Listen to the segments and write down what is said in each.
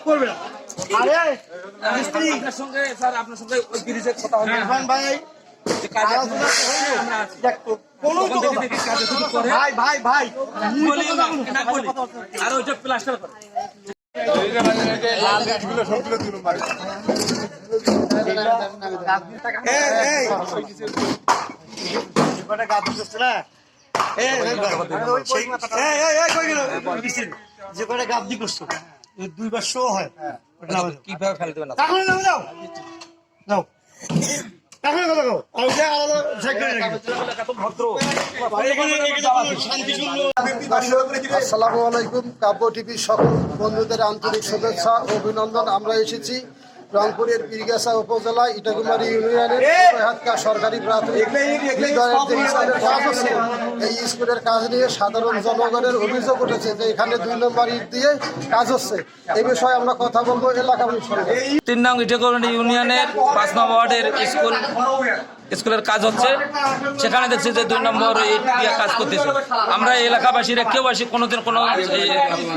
করবে না। আরে আপনার সঙ্গে স্যার আপনার সঙ্গে ওই ব্রিজের কথা হবে ইরফান ভাই যে কাজে আলোচনা হলো। আমরা আছি দেখো কোনো তো কথা দেখি কাজে শুরু করে ভাই ভাই ভাই বলি না বলি আর ওইটা প্লাস্টার করে লাল গাছগুলো সবগুলো দিল মারি এই কটা গাছ দিছছ না যে কটা গাছ দি করছো 2 বার শো হয় কিভাবে ফেলে দেবেন তাহলে যাও যাও তাহলে যাও আর যে আলাদা সেক্টরে রাখো ভদ্র আসসালামু আলাইকুম। কাব্য টিভির সকল বন্ধুদের আন্তরিক শুভেচ্ছা ও অভিনন্দন। আমরা এসেছি রংপুরের পীরগাছা উপজেলা ইটাকুমারী ইউনিয়নের হাতকা সরকারি প্রাথমিক বিদ্যালয়ের যে স্কুলের কাজ আছে, এই স্কুলের কাজ নিয়ে সাধারণ জনগণের অভিযোগ উঠেছে যে এখানে 2 নম্বর ইট দিয়ে কাজ হচ্ছে। এই বিষয়ে আমরা কথা বলবো এলাকাবাসীর সঙ্গে। 3 নং ইটাকুমারী ইউনিয়নের 5 নম্বর ওয়ার্ডের স্কুলের কাজ হচ্ছে। সেখানে দেখছি যে 2 নম্বর ইট দিয়ে কাজ করতেছে। আমরা এই এলাকাবাসীরা কেউ আসি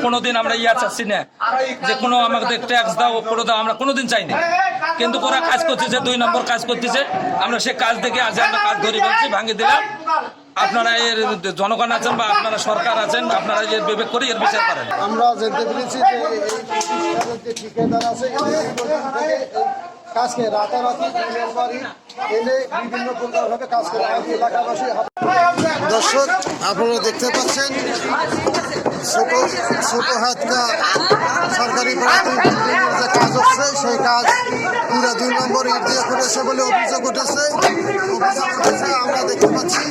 কোনোদিন আমরা চাচ্ছি না যে কোনো আমাদের ট্যাক্স দাও করে দাও, আমরা কোনোদিন চাই না। কিন্তু ওরা কাজ করতেছে, 2 নম্বর কাজ করতেছে। আমরা সে কাজ দেখে আজ আমরা কাজ ধরে ফেলছি, ভাঙিয়ে দিলাম। আপনারা এর জনগণ আছেন বা আপনারা সরকার আছেন, আপনারা যে বিবেক করে এর বিচার করেন। আমরা জানতে পেরেছি যে এই প্রতিষ্ঠানের যে ঠিকাদার আছে কাজকে রাতারাতি 2 নম্বর ইট এনে বিভিন্ন প্রকারভাবে কাজ করে এলাকাবাসী। দর্শক আপনারা দেখতে পাচ্ছেন ছোট হাতকা সরকারি প্রাথমিক বিদ্যালয়ের যে কাজ হচ্ছে সেই কাজ পুরো 2 নম্বর ইট দিয়ে করেছে বলে অভিযোগ উঠেছে। আমরা দেখতে পাচ্ছি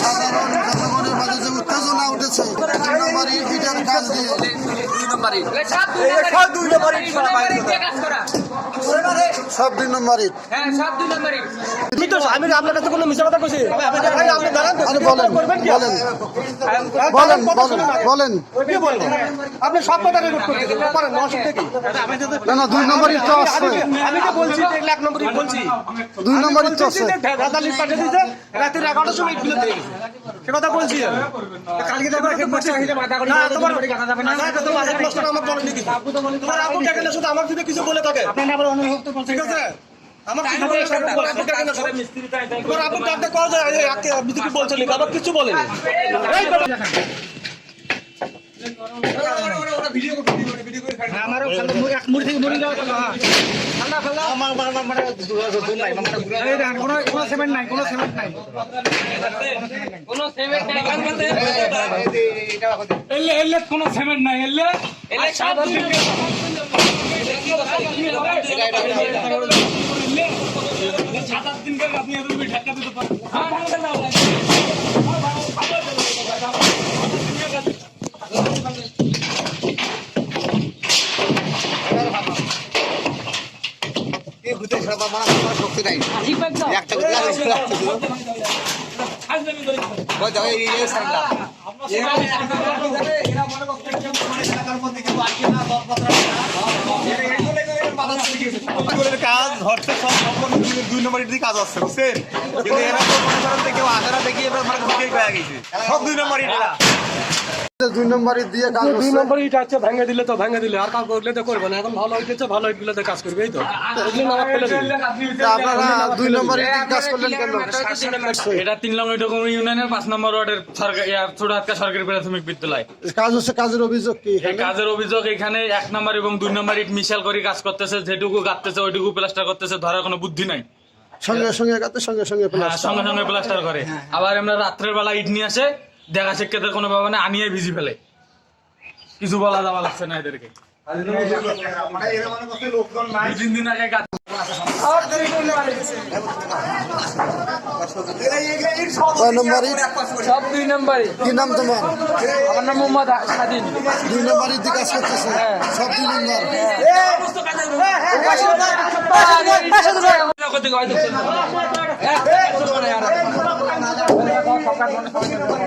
সাধারণ জনগণের মাঝে যে উত্তেজনা উঠেছে 2 নম্বর ইটের কাজ দিয়ে। সব 2 নম্বর ইট। আমি আপনার কাছে কোনো মিথ্যা কথা কইছি? আপনি দাঁড়ান তো, বলেন বলেন বলেন বলেন বলেন আপনি সব কথা রেকর্ড করতেছেন পারেন অসুবিধা কি? না 2 নম্বর ইট তো আছে। আমি তো বলছি যে 1 নম্বর ইট বলছি 2 নম্বর ইট তো আছে। রাত লিস্ট পাঠিয়ে দিয়েছে, রাতে 11টার সময় ইটগুলো দিয়ে গেছে। সে কথা বলছি আমি। কালকে তো আমরা হেডমাস্টার হিসেবে মাথা করে তোমার কথা যাবে না। তোমার হেডমাস্টার আমার বলেনি কিছু। তোমার আপু দেখেন শুধু আমার যদি কিছু বলে থাকে আপনি আবার অনুভব তো করছেন। ঠিক আছে আমার কিছু বলে সব আপু দেখেন না মিস্ত্রি তাই তোমার আপু ডাক্তার কল যায় আপনি কি বলছেন আবার কিছু বলেনি। এই ভিডিও করে আমারও এক মুড়ি থেকে মুড়ি দাও ঠান্ডা ফেলা আমার মানে দুধ নাই মানে কোনো সিমেন্ট নাই কোনো সিমেন্ট নাই কোনো সিমেন্ট নাই এলে কোনো সিমেন্ট নাই এলে সাদা দিকে সাত দিন করে আপনি এত ঢাকা দিতে পারেন। শক্তি নাই কাজ হচ্ছে সব 2 নম্বর ইট দিয়ে কাজ হচ্ছে বুঝছেন, কিন্তু এরা তো মনে করেন যে কেউ আধারা দেখি এবার মানে ঢুকেই পেয়ে গেছে সব 2 নম্বর ইটরা 2 নম্বর ইট দিয়ে কাজ 2 নম্বর ইট আছে ভেঙে দিলে তো ভেঙে দিলে আর কাজ করলে তো করবে না। এখন ভালো হইতেছে ভালো ইটগুলোতে কাজ করবে এই তো এগুলো না ফেলে দিবে। আপনারা 2 নম্বর ইট দিয়ে কাজ করলেন কেন? এটা 3 নং ইটাকুমারী ইউনিয়নের 5 নম্বর ওয়ার্ডের ছোট হাতকা সরকারি প্রাথমিক বিদ্যালয়। কাজ হচ্ছে, কাজের অভিযোগ কি? এই কাজের অভিযোগ এখানে 1 নম্বর এবং 2 নম্বর ইট মিশাল করে কাজ করতেছে, যেটুকু গাঁথতেছে ওইটুকু প্লাস্টার করতেছে, ধরার কোনো বুদ্ধি নাই। সঙ্গে সঙ্গে গাতে সঙ্গে সঙ্গে সঙ্গে সঙ্গে প্লাস্টার করে। আবার আমরা রাত্রের বেলা ইট নিয়ে আসে দেখা শিক্ষাতে কোনো ব্যাপার না আনিয়ে ভিজি ফেলে, কিছু বলা যাওয়া লাগছে না এদেরকে। 2-3 দিন আগে সব 2 নম্বর। কি নাম তোমার? আমার নাম মোহাম্মদ স্বাধীন। 2 নম্বর ইট দিয়ে কাজ করতেছে সব 2 নম্বর।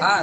হ্যাঁ